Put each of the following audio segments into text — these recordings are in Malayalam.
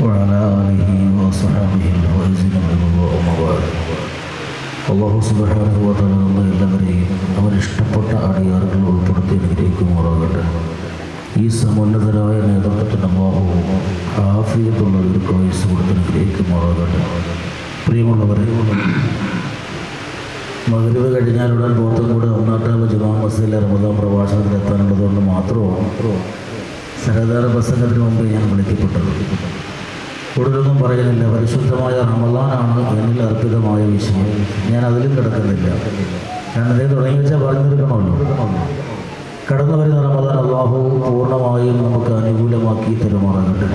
وعلى آله وصحبه الفائزين بالله أما بعد. അല്ലാഹു സുബ്ഹാനഹു വ തആല എല്ലാവരെയും അവൻ ഇഷ്ടപ്പെട്ട അടിയാറുകൾ ഉൾപ്പെടുത്തി അനുഗ്രഹിക്കുമാറാകട്ടെ. ഈ സമുന്നതരായ നേതൃത്വത്തിന് അല്ലാഹു ആഫിയത്തുള്ള ഒരു ആയുസ്സ് കൊടുത്ത് അനുഗ്രഹിക്കുമാറാകട്ടെ. പ്രിയമുള്ളവരെ, മഗ്‌രിബ് കഴിഞ്ഞാലുടൻ പോത്തൻകോട് ഒന്നാട്ടാവ് ജുമാ മസ്ജിദിലെ റമദാൻ പ്രഭാഷണത്തിലെത്താനുള്ളതുകൊണ്ട് മാത്രമാണ് സഹതാര പ്രസംഗത്തിന് മുമ്പ് ഞാൻ വിളിക്കപ്പെട്ടത്. കൂടുതലൊന്നും പറയുന്നില്ല. പരിശുദ്ധമായ റമദാനാണ് എന്നിൽ അർപ്പിതമായ വിഷയം. ഞാൻ അതിലും കിടക്കുന്നില്ല. കാരണം അതേ തുടങ്ങി വെച്ചാൽ പറഞ്ഞു തീർക്കണമല്ലോ. കടന്നു വരുന്ന റമദാൻ അല്ലാഹു പൂർണ്ണമായും നമുക്ക് അനുകൂലമാക്കി തരുമാറാകട്ടെ.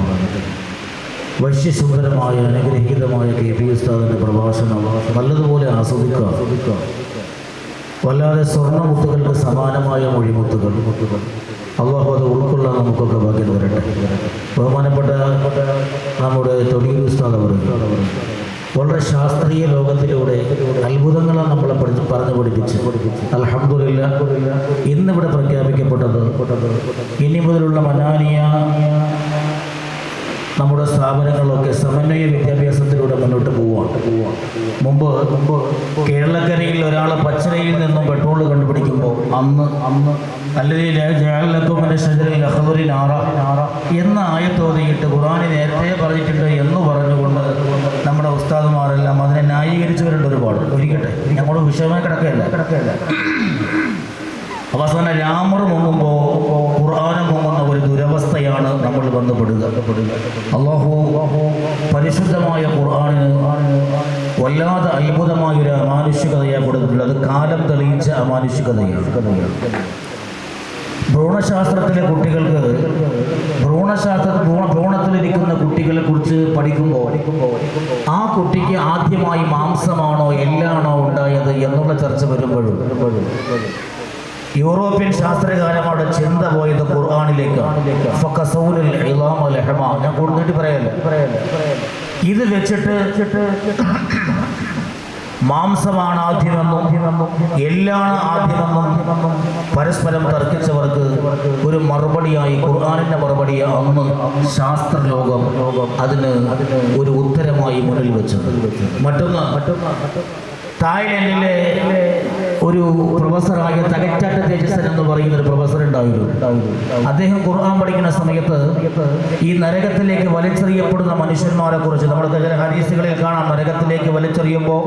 വശ്യസുന്ദരമായ അനുഗ്രഹീതമായ KP ഉസ്താദിൻ്റെ പ്രഭാഷണം നല്ലതുപോലെ ആസ്വദിക്കുക. വല്ലാതെ സ്വർണ്ണമുത്തുകൾക്ക് സമാനമായ മൊഴിമുത്തുകൾ അല്ലാഹു അത് ഉൾക്കൊള്ളാൻ നമുക്കൊക്കെ ഭാഗ്യം വരട്ടെ. ബഹുമാനപ്പെട്ട നമ്മുടെ തൊടിയൂർ ഉസ്താദ് അവർ വളരെ ശാസ്ത്രീയ ലോകത്തിലൂടെ അത്ഭുതങ്ങളാണ് നമ്മളെ പറഞ്ഞു പഠിപ്പിച്ച്. അൽഹംദുലില്ലാഹ് ഇന്നിവിടെ പ്രഖ്യാപിക്കപ്പെട്ടത് ഇനി മുതലുള്ള മനാനിയ നമ്മുടെ സ്ഥാപനങ്ങളൊക്കെ സമന്വയ വിദ്യാഭ്യാസത്തിലൂടെ മുന്നോട്ട് പോവുകയാണ്. മുമ്പ് കേരളക്കരയിൽ ഒരാൾ പച്ചരയിൽ നിന്നും പെട്രോൾ കണ്ടുപിടിക്കുമ്പോൾ അന്ന് എന്ന ആയത്തോതിയിട്ട് ഖുർആൻ നേരത്തെ പറഞ്ഞിട്ടുണ്ട് എന്ന് പറഞ്ഞുകൊണ്ട് നമ്മുടെ ഉസ്താദുമാരെല്ലാം അതിനെ ന്യായീകരിച്ചവരുണ്ട് ഒരുപാട്. ഒരിക്കട്ടെ, ഞങ്ങളുടെ വിഷയമായി കിടക്കുകയല്ല. അവസാനം രാമർ മുങ്ങുമ്പോൾ ഖുർആനും മുങ്ങുന്ന ഒരു ദുരവസ്ഥയാണ് നമ്മൾ ബന്ധപ്പെടുക. അല്ലാഹു പരിശുദ്ധമായ ഖുർആനിന് വല്ലാതെ അത്ഭുതമായൊരു അമാനുഷികതയാണ് കൊടുത്തിട്ടുള്ളത്. അത് കാലം തെളിയിച്ച അമാനുഷികതയാണ്. ഭ്രൂണശാസ്ത്രത്തിലെ കുട്ടികൾക്ക് ഭ്രൂണത്തിലിരിക്കുന്ന കുട്ടികളെ കുറിച്ച് പഠിക്കുമ്പോൾ ആ കുട്ടിക്ക് ആദ്യമായി മാംസമാണോ എല്ലാണോ ഉണ്ടായത് എന്നുള്ള ചർച്ച വരുമ്പോഴും യൂറോപ്യൻ ശാസ്ത്രകാരന്മാരുടെ ചിന്ത പോയത് ഖുർആനിലേക്കാണ്. ഞാൻ കൂടുതലായിട്ട് പറയല്ല. ഇത് വെച്ചിട്ട് മാംസമാണ് ആദ്യമെന്നും എല്ലാണ് ആദ്യമെന്നും പരസ്പരം തർക്കിച്ചവർക്ക് ഒരു മറുപടിയായി ഖുർആനിന്റെ മറുപടിയാണ് അന്ന് ശാസ്ത്രലോകം അതിന് ഒരു ഉത്തരമായി മുന്നിൽ വെച്ചത്. മറ്റൊന്ന് തായ്ലൻഡിലെ ഒരു പ്രൊഫസറായ തകറ്റാട്ട തേജസ്സൻ എന്ന് പറയുന്ന ഒരു പ്രൊഫസർ ഉണ്ടായിരുന്നു. അദ്ദേഹം ഖുർആൻ പഠിക്കുന്ന സമയത്ത് ഈ നരകത്തിലേക്ക് വലിച്ചെറിയപ്പെടുന്ന മനുഷ്യന്മാരെ കുറിച്ച് നമ്മൾ ചില ഹദീസുകളിൽ കാണാം. നരകത്തിലേക്ക് വലിച്ചെറിയുമ്പോൾ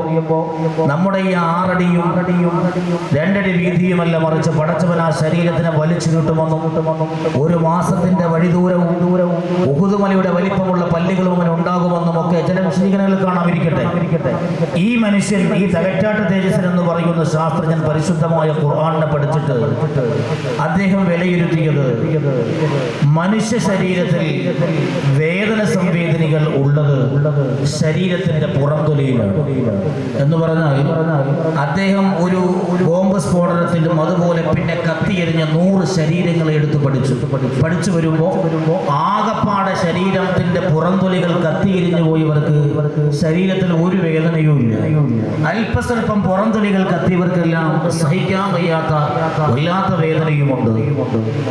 നമ്മുടെ ഈ 6 അടിയും 2 അടി വീതിയുമല്ല, മറിച്ച് പടച്ചവൻ ആ ശരീരത്തിനെ വലിച്ചു കിട്ടുമെന്നും 1 മാസത്തിന്റെ വഴിദൂരവും ഉഹുദുമലയുടെ വലിപ്പമുള്ള പല്ലുകളും അവൻ ഉണ്ടാകുമെന്നും ഒക്കെ ചില വിശദീകരണങ്ങൾ കാണാമിരിക്കട്ടെ. ഈ മനുഷ്യൻ, ഈ തകറ്റാട്ട തേജസ്സൻ എന്ന് പറയുന്ന ശാസ്ത്രജ്ഞൻ പരിശുദ്ധമായ ഖുർആനെ പഠിച്ചിട്ട് അദ്ദേഹം വിലയിരുത്തിയത് മനുഷ്യ ശരീരത്തിൽ വേദന സംവേദനകൾ ഉള്ളത് ശരീരത്തിന്റെ പുറംതൊലിയിലാണ് എന്ന് പറഞ്ഞാൽ അദ്ദേഹം ഒരു ബോംബ് സ്ഫോടനത്തിലും അതുപോലെ പിന്നെ കത്തിയെറിഞ്ഞ 100 ശരീരങ്ങളെ എടുത്ത് പഠിച്ചു വരുമ്പോൾ ആകപ്പാടെ ശരീരത്തിന്റെ പുറംതൊലികൾ കത്തിയെരിഞ്ഞു പോയവർക്ക് ശരീരത്തിൽ ഒരു വേദനയും ഇല്ല. അല്പസ്വല്പം പുറംതൊലികൾ കത്തിയവർക്കെല്ലാം സഹിക്കാൻ വയ്യാത്ത വേദനയുമുണ്ട്.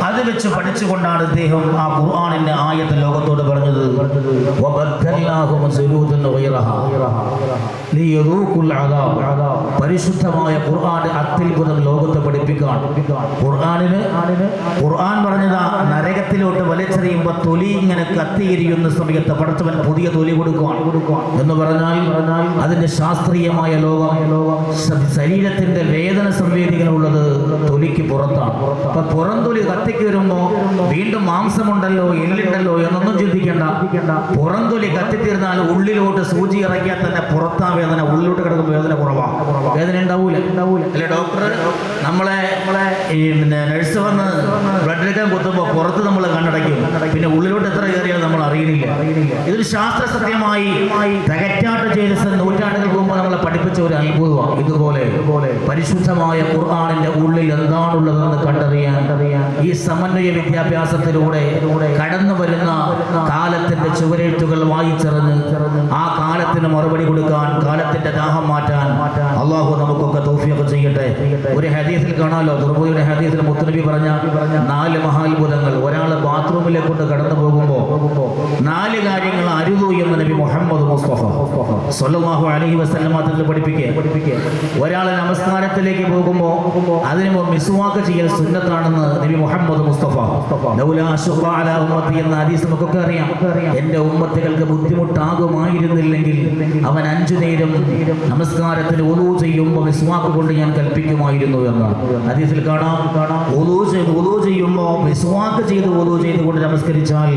അത് വെച്ച് പഠിച്ചുകൊണ്ടാണ് അദ്ദേഹം ആ ഖുർആനിന്റെ ആയത്ത് ലോകത്തോട് പറഞ്ഞത്. പരിശുദ്ധമായ ഖുർആൻ അത്ഭുതം ലോകത്തെ പഠിപ്പിക്കാൻ. ഖുർആൻ പറഞ്ഞത് നരകത്തിലോട്ട് വലിച്ചെറിയുമ്പോൾ തൊലി ഇങ്ങനെ കത്തിയെരിയുന്ന സമയത്ത് പടച്ചവൻ പുതിയ തൊലി കൊടുക്കുവാൻ എന്ന് പറഞ്ഞാൽ അതിന്റെ ശാസ്ത്രീയമായ ലോകം ശരീരത്തിന്റെ വേദന സംവേദികളുള്ളത് തൊലിക്ക് പുറത്താണ്. അപ്പൊ പുറംതൊലി കത്തിക്ക് വരുമ്പോ വീണ്ടും മാംസമുണ്ടല്ലോ എല്ലുണ്ടല്ലോ എന്നൊന്നും ചിന്തിക്കേണ്ട. പുറംതൊലി കത്തിത്തീർന്നാൽ ഉള്ളിലോട്ട് സൂചി ഇറക്കിയാൽ തന്നെ പുറത്താ വേദന, ഉള്ളിലോട്ട് കിടക്കുന്ന വേദന കുറവാണ്. വേദന ഉണ്ടാവൂല അല്ലെ? ഡോക്ടർ നമ്മളെ നഴ്സ് വന്ന് ബ്ലഡ് എടുക്കാൻ കുത്തുമ്പോൾ പുറത്ത് നമ്മൾ കണ്ണടയ്ക്കും, പിന്നെ ഉള്ളിലോട്ട് എത്ര കയറിയാലും നമ്മൾ അറിയുന്നില്ല. ഇതൊരു ശാസ്ത്ര സത്യമായി തകറ്റാട്ട് ചെയ്ത നൂറ്റാണ്ടുകൾക്ക് മുമ്പ് നമ്മളെ പഠിപ്പിച്ച ഒരു അത്ഭുതമാണ്. ഇതുപോലെ പരിശുദ്ധമായ ഖുർആനിന്റെ ഉള്ളിൽ എന്താണുള്ളതെന്ന് കണ്ടറിയാൻ ഈ സമന്വയ വിദ്യാഭ്യാസത്തിലൂടെ കടന്നു വരുന്ന കാലത്തിന്റെ ചുവരെഴുത്തുകൾ വായിച്ചറിഞ്ഞ് ആ കാലത്തിന് മറുപടി കൊടുക്കാൻ, കാലത്തിന്റെ ദാഹം മാറ്റാൻ അള്ളാഹു നമുക്കൊക്കെ തൗഫീഖ് ചെയ്യട്ടെ. ഒരു ഹദീസിൽ കാണാമല്ലോ, തുറബുയുടെ ഹദീസിൽ മുത്തനബി പറഞ്ഞ 4 മഹാത്ഭുതങ്ങൾ. ഒരാൾ ബാത്റൂമിലെ കൊണ്ട് കടന്നു പോകുമ്പോൾ 4 കാര്യങ്ങൾ അരുതു എന്ന് നബി മുഹമ്മദ് മുസ്തഫ സ്വല്ലല്ലാഹു അലൈഹി വസല്ലം തങ്ങൾ പഠിപ്പിക്കുക. ഒരാൾ നമസ്കാരത്തിലേക്ക് പോകുമ്പോൾ അതിന് മിസ്വാക്ക് ചെയ്യൽ സുന്നത്താണെന്ന് നബി മുഹമ്മദ് മുസ്തഫ. ലൗലാ അശ്ഖാ അലാ ഉമ്മത്തി എന്ന ഹദീസ് നമുക്കൊക്കെ അറിയാം. എന്റെ ഉമ്മത്തുകൾക്ക് ബുദ്ധിമുട്ടാകുമായിരുന്നില്ലെങ്കിൽ അവൻ 5 നേരം നമസ്കാരത്തിൽ വുളൂ ചെയ്യുമ്പോൾ മിസ്വാക്ക് കൊണ്ട് ഞാൻ കൽപ്പിക്കുമായിരുന്നു എന്നാണ് ഹദീസിൽ കാണാം. വുളൂ ചെയ്യുമ്പോൾ മിസ്വാക്ക് ചെയ്തുകൊണ്ട് നമസ്കരിച്ചാൽ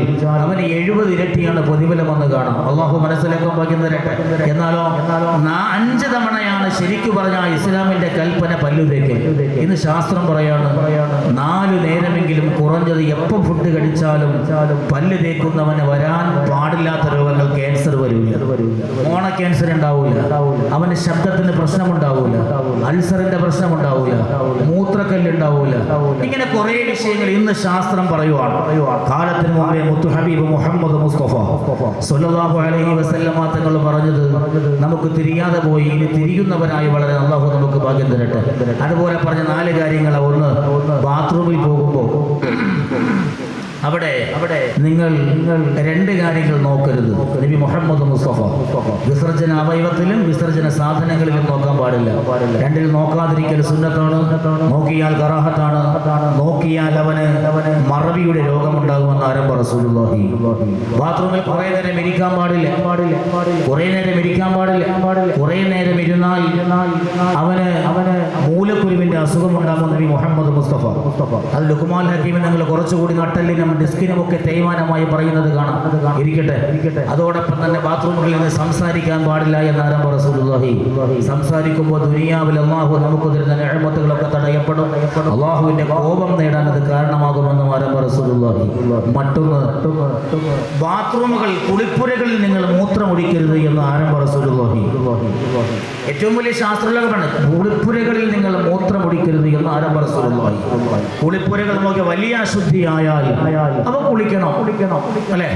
അവന് 70 ഇരട്ടിയാണ് പ്രതിഫലമെന്ന് കാണാം. അള്ളാഹു മനസ്സിലാക്കാൻ ഭാഗ്യം തരട്ടെ. എന്നാലോ 5 തവണയാണ് ശരിക്കു പറഞ്ഞ ഇസ്ലാമിന്റെ കൽപ്പന പല്ലു തേക്കൽ. ഇന്ന് ശാസ്ത്രം പറയാണ് 4 നേരമെങ്കിലും കുറഞ്ഞത് എപ്പം ഫുഡ് കഴിച്ചാലും പല്ല് തേക്കുന്നവന് വരാൻ പാടില്ലാത്ത രോഗങ്ങൾ, ക്യാൻസർ വരില്ല, മോണ ക്യാൻസർ ഉണ്ടാവില്ല, അവന് ശബ്ദത്തിന് പ്രശ്നമുണ്ടാവില്ല, അൾസറിന്റെ പ്രശ്നമുണ്ടാവില്ല, മൂത്രക്കല്ല് ഉണ്ടാവില്ല. ഇങ്ങനെ കുറെ വിഷയങ്ങൾ ഇന്ന് ശാസ്ത്രം പറയുവാണ്. കാലത്തിന് മുമ്പേ മുത്തു ഹബീബ് മുഹമ്മദ് മുസ്തഫ സ്വല്ലല്ലാഹു അലൈഹി വസല്ലമ തങ്ങൾ പറഞ്ഞത് നമുക്ക് തിരിയാതെ പോയി. ഇനി തിരിയുന്നവരായി വളരെ അല്ലാഹു നമുക്ക് ഭാഗ്യം തരട്ടെ. അതുപോലെ പറഞ്ഞ 4 കാര്യങ്ങൾ. ഒന്ന്, ബാത്റൂമിൽ പോകുമ്പോൾ അവിടെ നിങ്ങൾ 2 കാര്യങ്ങൾ നോക്കരുത്. നബി മുഹമ്മദ് മുസ്തഫ വിസർജന അവയവത്തിലും വിസർജന സാധനങ്ങളിലും നോക്കാൻ പാടില്ല. 2 നോക്കാതിരിക്കൽ സുന്നത്താണ്. നോക്കിയാൽ കറാഹത്താണ്. നോക്കിയാൽ അവന് മറവിയുടെ രോഗമുണ്ടാകുമെന്ന് ആരംഭ റസൂലുള്ളാഹി. ബാത്റൂമിൽ കുറേ നേരം ഇരിക്കാൻ പാടില്ല. കുറേ നേരം ഇരുന്നാൽ അവന് മൂലക്കുരുവിന്റെ അസുഖം ഉണ്ടാകുമെന്ന് നബി മുഹമ്മദ് മുസ്തഫ. അത് ലുഖ്മാൻ ഹക്കീമിന് നിങ്ങൾ കുറച്ചുകൂടി നട്ടലിനും ഡിസ്കിനുമൊക്കെ തേയ്മാനമായി പറയുന്നത് കാണാം. ഇരിക്കട്ടെ. അതോടൊപ്പം തന്നെ ബാത്റൂമുകളിൽ നിന്ന് സംസാരിക്കാൻ പാടില്ല എന്ന് ആരംഭ റസൂലുള്ളാഹി. സംസാരിക്കുമ്പോൾ ദുനിയാവിൽ അല്ലാഹു നമുക്ക് തരുന്ന നിഅമത്തുകളൊക്കെ തടയപ്പെടും. അല്ലാഹുവിന്റെ കോപം നേടാൻ അത് കാരണമാകുമെന്ന് ആരംഭ റസൂലുള്ളാഹി. മറ്റൊന്ന്, ബാത്റൂമുകൾ, കുളിപ്പുരകളിൽ നിങ്ങൾ മൂത്രമൊഴിക്കരുത് എന്ന് ആരംഭ റസൂലുള്ളാഹി. ഏറ്റവും വലിയ ശാസ്ത്രലോകമാണ് കുളിപ്പുരകളിൽ നിങ്ങൾ മൂത്രമൊഴിക്കരുത് എന്ന് ആരംഭ റസൂലുള്ളാഹി. കുളിപ്പുരകൾ നോക്കിയ വലിയ അശുദ്ധിയായാൽ അവ കുളിക്കണം അല്ലെ?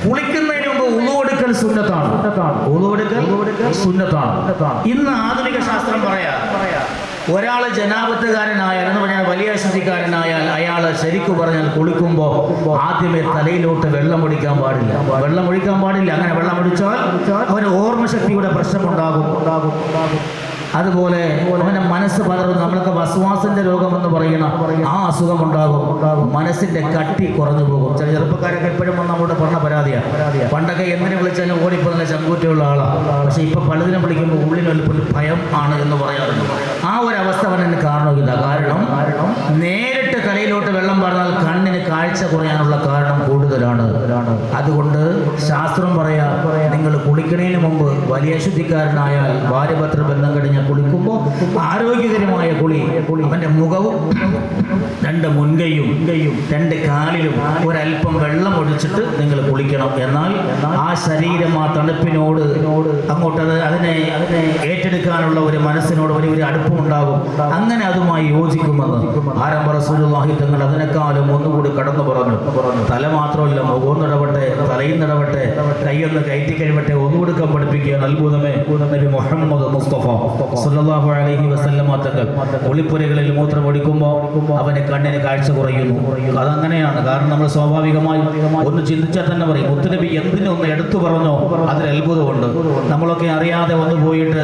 കുളിക്കുന്നതിന് മുമ്പ് ഉളു എടുക്കൽ സുന്നത്താണ്. ഇന്ന് ആധുനിക ശാസ്ത്രം പറയാ ഒരാൾ ജനാപത്തുകാരനായാൽ എന്ന് പറഞ്ഞാൽ വലിയ അശുദ്ധിക്കാരനായാൽ അയാൾ ശരിക്കു പറഞ്ഞാൽ കുളിക്കുമ്പോൾ ആദ്യമേ തലയിലോട്ട് വെള്ളമൊഴിക്കാൻ പാടില്ല. അങ്ങനെ വെള്ളമൊഴിച്ചാൽ അവന് ഓർമ്മശക്തിയുടെ പ്രശ്നമുണ്ടാകും. അതുപോലെ അവന്റെ മനസ്സ് പലരും, നമ്മൾക്ക് വസ്വാസിന്റെ രോഗമെന്ന് പറയുന്ന ആ അസുഖം ഉണ്ടാകും. മനസ്സിന്റെ കട്ടി കുറഞ്ഞു പോകും. ചില ചെറുപ്പക്കാരൊക്കെ എപ്പോഴും നമ്മോട് പറഞ്ഞ പരാതിയാണ്. പണ്ടൊക്കെ എന്തിനെ വിളിച്ചാലും ഓടിപ്പോ നല്ല ചങ്കൂറ്റുള്ള ആളാണ്. പക്ഷെ ഇപ്പൊ പലതിനും വിളിക്കുമ്പോൾ ഉള്ളിലൊരു ഭയം ആണ് എന്ന് പറയാറുണ്ട്. ആ ഒരു അവസ്ഥ അവനെ കാരണമില്ല. കാരണം നേരിട്ട് തലയിലോട്ട് വെള്ളം പറഞ്ഞാൽ കണ്ണിന് കാഴ്ച കുറയാനുള്ള കാരണം കൂടുതലാണ്. അതുകൊണ്ട് ശാസ്ത്രം പറയാ, നിങ്ങൾ കുളിക്കുന്നതിന് മുമ്പ് വലിയ ശുദ്ധിക്കാരനായാൽ ഭാര്യപത്ര ബന്ധം കഴിഞ്ഞ കുളിക്കുമ്പോൾ ആരോഗ്യകരമായ കുളി, അവന്റെ മുഖവും 2 മുൻകൈയും 2 കാലിലും ഒരല്പം വെള്ളം ഒഴിച്ചിട്ട് നിങ്ങൾ കുളിക്കണം. എന്നാൽ ആ ശരീരം ആ തണുപ്പിനോട് അങ്ങോട്ട് അതിനെ ഏറ്റെടുക്കാനുള്ള ഒരു മനസ്സിനോട് ഒരു അടുപ്പമുണ്ടാകും. അങ്ങനെ അതുമായി യോജിക്കുമെന്ന് ആരംഭ റസൂലുള്ളാഹി തങ്ങൾ അതിനേക്കാളും ഒന്നുകൂടി കടന്നു പറഞ്ഞു. തല മാത്രമല്ല, മുഖം നടവട്ടെ, തലയിൽ നടവട്ടെ, കൈയൊന്ന് കയറ്റി കഴിവട്ടെ, ഒന്നുകൊടുക്കാൻ പഠിപ്പിക്കുകയാണ്. അത്ഭുതമേ നബി മുഹമ്മദ് മുസ്തഫ സ്വല്ലല്ലാഹു അലൈഹി വസല്ലമ തങ്ങൾ കുളിപ്പുരകളിൽ മൂത്രമൊഴിക്കുമ്പോൾ അവന് കണ്ണിന് കാഴ്ച കുറയുന്നു. അതങ്ങനെയാണ്. കാരണം നമ്മൾ സ്വാഭാവികമായി ഒന്ന് ചിന്തിച്ചാൽ തന്നെ പറയും, മുത്തുനബി എന്തിനൊന്ന് എടുത്തു പറഞ്ഞോ അതിൽ അത്ഭുതമുണ്ട്. നമ്മളൊക്കെ അറിയാതെ ഒന്ന് പോയിട്ട്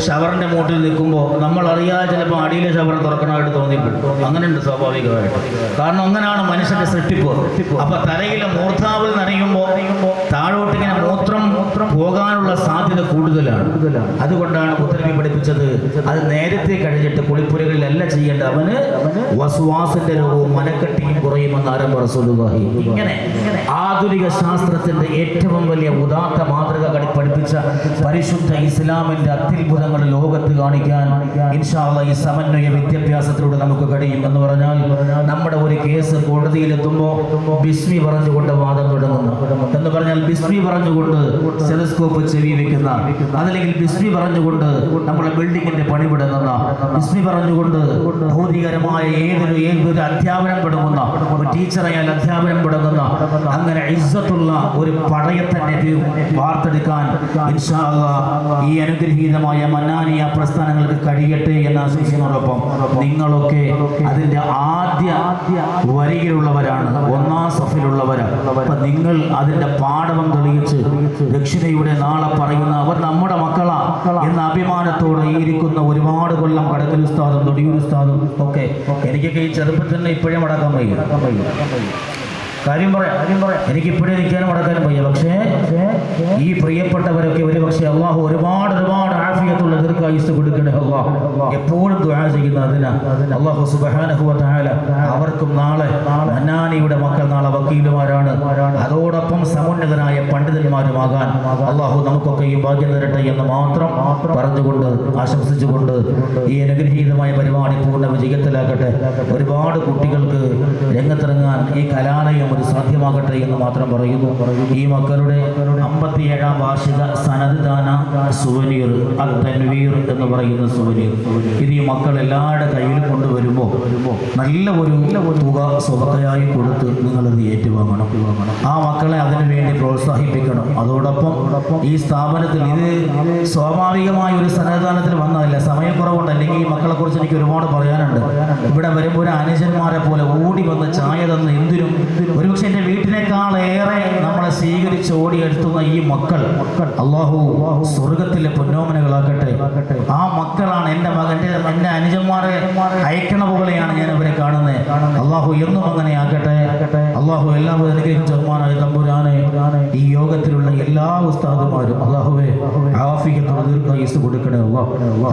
ഷവറിന്റെ മൂട്ടിൽ നിൽക്കുമ്പോൾ നമ്മൾ അറിയാതെ ചിലപ്പോൾ അടിയിലെ ഷവർ തുറക്കണമായിട്ട് തോന്നിപ്പെടും. അങ്ങനെയുണ്ട് സ്വാഭാവികമായിട്ട്. കാരണം അങ്ങനെയാണ് മനുഷ്യന്റെ സൃഷ്ടിപ്പ്. അപ്പൊ തലയിലെ മൂർധാവിൽ നനയുമ്പോൾ താഴോട്ടിങ്ങനെ മൂത്രം പോകാനുള്ള സാധ്യത കൂടുതലാണ്. അതുകൊണ്ടാണ് മുത്തുനബി പഠിപ്പിച്ചത് അത് നേരത്തെ കഴിഞ്ഞിട്ട് കുളിപ്പുരകളിലല്ല ചെയ്യേണ്ട. അവന് വസ്വാസിന്റെ രോഗവും മനക്കെട്ടിയും കുറയുമെന്ന് ആരംഭ റസൂലുള്ളാഹി. ഇങ്ങനെ ആധുനിക ശാസ്ത്രത്തിന്റെ ഏറ്റവും വലിയ ഉദാത്ത മാതൃക പഠിപ്പിച്ച പരിശുദ്ധ ഇസ്ലാമിന്റെ അത്ഭുതങ്ങൾ ലോകത്ത് കാണിക്കാൻ ഇൻഷാ അല്ലാഹ് ഈ സമന്വയ വിദ്യാഭ്യാസത്തിലൂടെ നമുക്ക് കഴിയും. എന്ന് പറഞ്ഞാൽ നമ്മുടെ ഒരു കേസ് കോടതിയിലെത്തുമ്പോൾ ബിസ്മി പറഞ്ഞുകൊണ്ട് വാദം തുടങ്ങുന്നു എന്ന് പറഞ്ഞാൽ ബിസ്മി പറഞ്ഞുകൊണ്ട് സ്റ്റെതസ്കോപ്പ് ചെവി വെക്കുന്ന, അതല്ലെങ്കിൽ ബിസ്മി പറഞ്ഞുകൊണ്ട് നമ്മളെ ബിൽഡിങ്ങിന്റെ പണിവിടുന്ന, ബിസ്മി നഫി പറഞ്ഞുകൊണ്ട് ഭൗതികരമായ ഏതൊരു അധ്യാപനം തുടങ്ങുന്ന ഒരു ടീച്ചറായാൽ അധ്യാപനം തുടങ്ങുന്ന അങ്ങനെ ഇസ്സത്തുള്ള ഒരു പടയെ തന്നെ വാർത്തെടുക്കാൻ ഇൻഷാ അല്ലാഹ് ഈ അനുഗ്രഹീതമായ മന്നാനിയ പ്രസ്ഥാനങ്ങൾക്ക് കഴിയട്ടെ എന്ന് ആശംസിക്കുന്നതോടൊപ്പം നിങ്ങളൊക്കെ അതിന്റെ ആദ്യ വരിയിലുള്ളവരാണ്, ഒന്നാം സഫിലുള്ളവരാണ്. അപ്പൊ നിങ്ങൾ അതിന്റെ പാഠം തെളിയിച്ച് ദക്ഷിണയുടെ നാളെ പറയുന്ന അവർ നമ്മുടെ മക്കളാ എന്ന അഭിമാനത്തോടെ ഇരിക്കുന്ന ഒരുപാട് കൊല്ലം കടക്കൽ ഉസ്താദും തൊടിയൂർ ഉസ്താദും ഒക്കെ എനിക്കൊക്കെ ഈ ചെറുപ്പത്തിൽ തന്നെ ഇപ്പോഴും അടക്കാൻ വയ്യ. കാര്യം പറയാം, എനിക്കിപ്പോഴേ നിൽക്കാനും അടക്കാനും വയ്യ. പക്ഷേ ഈ പ്രിയപ്പെട്ടവരൊക്കെ ഒരു പക്ഷേ അള്ളാഹു ഒരുപാട് ആഫിയത്തുള്ള ദീർഘായുസ്സ് കൊടുക്കണേ. അള്ളാഹു എപ്പോഴും ദുആ ചെയ്യുന്ന അതിനാ അള്ളാഹു സുബ്ഹാനഹു വ തആല അവർക്കും നാളെ മന്നാനിയുടെ മക്കൾ നാളെ വക്കീലുമാരാണ്, അതോടൊപ്പം സമുന്നതരായ പണ്ഡിതന്മാരുമാകാൻ അള്ളാഹു നമുക്കൊക്കെ ഈ ഭാഗ്യം തരട്ടെ എന്ന് മാത്രം പറഞ്ഞുകൊണ്ട് ആശംസിച്ചുകൊണ്ട് ഈ അനുഗ്രഹീതമായ പരിപാടി പൂർണ്ണ വിജയത്തിലാക്കട്ടെ. ഒരുപാട് കുട്ടികൾക്ക് രംഗത്തിറങ്ങാൻ ഈ കലാലയം ഒരു സാധ്യമാകട്ടെ എന്ന് മാത്രം പറയുന്നു. ഈ മക്കളുടെ 57ാം വാർഷിക സനദ് ദാന സുവനീർ തൻവീർ എന്ന് പറയുന്ന സുവനീർ ഇത് ഈ മക്കൾ എല്ലാവരുടെ കയ്യിൽ കൊണ്ടുവരുമ്പോൾ നല്ല ഒരു തുക സ്വതക്കയായി കൊടുത്ത് നിങ്ങളത് ഏറ്റുവാങ്ങണം. ആ മക്കളെ അതിനു വേണ്ടി പ്രോത്സാഹിപ്പിക്കണം. അതോടൊപ്പം ഈ സ്ഥാപനത്തിൽ ഇത് സ്വാഭാവികമായ ഒരു സന്നദ്ധാനത്തിൽ വന്നതല്ല, സമയക്കുറവുണ്ട്. അല്ലെങ്കിൽ ഈ മക്കളെ കുറിച്ച് എനിക്ക് ഒരുപാട് പറയാനുണ്ട്. ഇവിടെ വരുമ്പോൾ ഒരു അനുജന്മാരെ പോലെ ഓടി വന്ന് ചായ തന്ന് എന്തിനും ഒരുപക്ഷെ എൻ്റെ വീട്ടിനേക്കാളേറെ നമ്മളെ സ്വീകരിച്ച് ഓടിയെടുത്തുന്ന ഈ മക്കൾ അള്ളാഹു സ്വർഗത്തിലെ പൊന്നോമനകളാക്കട്ടെ. ആ മക്കളാണ് എൻ്റെ എൻ്റെ അനുജന്മാരെ അയക്കണ പോലെയാണ് ഞാൻ അവരെ കാണുന്നത്. അള്ളാഹു എന്നും അങ്ങനെ ആക്കട്ടെ. അള്ളാഹു എല്ലാവരും അനുഗ്രഹിച്ച ബഹുമാനായ തമ്പുരാനെ ഈ യോഗത്തിലുള്ള എല്ലാ ഉസ്താദുമാരും അള്ളാഹുവെ ആഫിയത്തുള്ള ദീർഘായുസ്സ് കൊടുക്കണേ.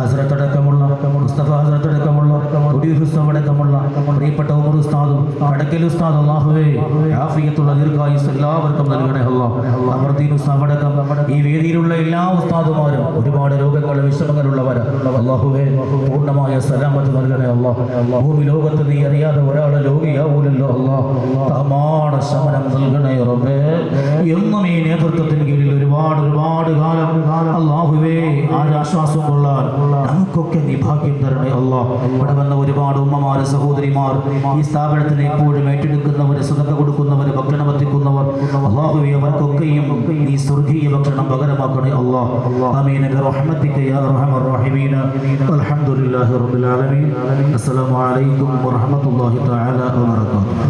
ഹസ്രത്തടക്കമുള്ള മുസ്തഫ ഹസ്രത്തടക്കമുള്ള അടക്കമുള്ള പ്രിയപ്പെട്ട ഉമർ ഉസ്താദും കടക്കൽ ഉസ്താദ് അള്ളാഹുവെ ആഫിയത്തുള്ള ദീർഘായുസ്സ് എല്ലാവർക്കും നൽകണേ. അമർദീൻ ഉസ്താദ് അടക്കം ഈ വേദിയിലുള്ള എല്ലാ ഉസ്താദുമാരും ഒരുപാട് രോഗങ്ങൾ വിഷമങ്ങളുള്ളവരാ. അള്ളാഹുവെ പൂർണ്ണമായ സലാമത്ത് നൽകണേ. ഭൂമി ലോകത്ത് നീ അറിയാതെ ഒരാളെ രോഗിയാവൂലല്ലോ. തമാണ ശമനം നൽകണേ റബ്ബേ. എന്നും ഈ നേതൃത്വത്തിന് കീഴിൽ ഒരുപാട് കാലം അള്ളാഹുവേ ആശ്വാസം കൊള്ളാൻ നമുക്കൊക്കെ നീ ഭാഗ്യം തരണേ. ഇവിടെ വന്ന ഒരുപാട് ഉമ്മമാര് സഹോദരിമാർ ഈ സ്ഥാപനത്തിന് എപ്പോഴും ഏറ്റെടുക്കുന്നവർ, സദഖ കൊടുക്കുന്നവർ, ഭക്ഷണം എത്തിക്കുന്നവർ അള്ളാഹുവേ അവർക്കൊക്കെയും നീ സ്വർഗീയ ഭക്ഷണം പകരമാക്കണേ. ആമീൻ ബിറഹ്മതിക യാ അർഹമർ റഹീമീൻ. അൽഹംദുലില്ലാഹി റബ്ബിൽ ആലമീൻ. അസ്സലാമു അലൈക്കും വറഹ്മത്തുള്ളാഹി തആല വബറകാതുഹു.